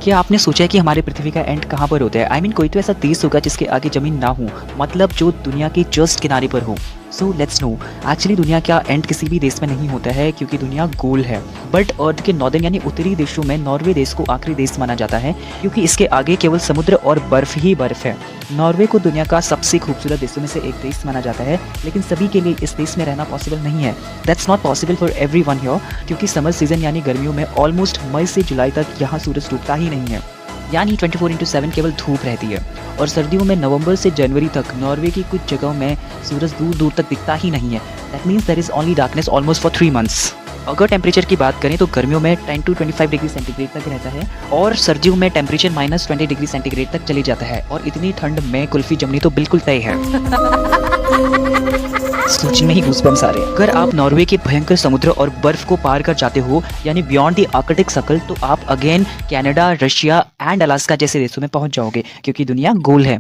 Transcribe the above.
क्या आपने सोचा है कि हमारी पृथ्वी का एंड कहाँ पर होता है? आई मीन कोई तो ऐसा देश होगा जिसके आगे ज़मीन ना हो, मतलब जो दुनिया के जस्ट किनारे पर हो। सो लेट्स नो, एक्चुअली दुनिया का एंड किसी भी देश में नहीं होता है क्योंकि दुनिया गोल है। बट अर्थ के नॉर्दर्न यानी उत्तरी देशों में नॉर्वे देश को आखिरी देश माना जाता है क्योंकि इसके आगे केवल समुद्र और बर्फ ही बर्फ है। नॉर्वे को दुनिया का सबसे खूबसूरत देशों में से एक देश माना जाता है, लेकिन सभी के लिए इस देश में रहना पॉसिबल नहीं है। That's not possible for everyone here क्योंकि समर सीजन यानी गर्मियों में ऑलमोस्ट मई से जुलाई तक यहाँ सूरज डूबता ही नहीं है, यानी 24/7 केवल धूप रहती है। और सर्दियों में नवंबर से जनवरी तक नॉर्वे की कुछ जगहों में सूरज दूर दूर तक दिखता ही नहीं है। That means there is only darkness almost for 3 months. अगर टेम्परेचर की बात करें तो गर्मियों में 10 to 25 डिग्री सेंटीग्रेड तक रहता है और सर्दियों में टेम्परेचर -20 डिग्री सेंटीग्रेड तक चली जाता है। और इतनी ठंड में कुल्फी जमनी तो बिल्कुल तय है। सोची में ही गूज़बम्स आ रहे हैं। अगर आप नॉर्वे के भयंकर समुद्र और बर्फ को पार कर जाते हो यानी बियॉन्ड द आर्कटिक सर्कल, तो आप again Canada, Russia and Alaska जैसे देशों में पहुंच जाओगे क्योंकि दुनिया गोल है।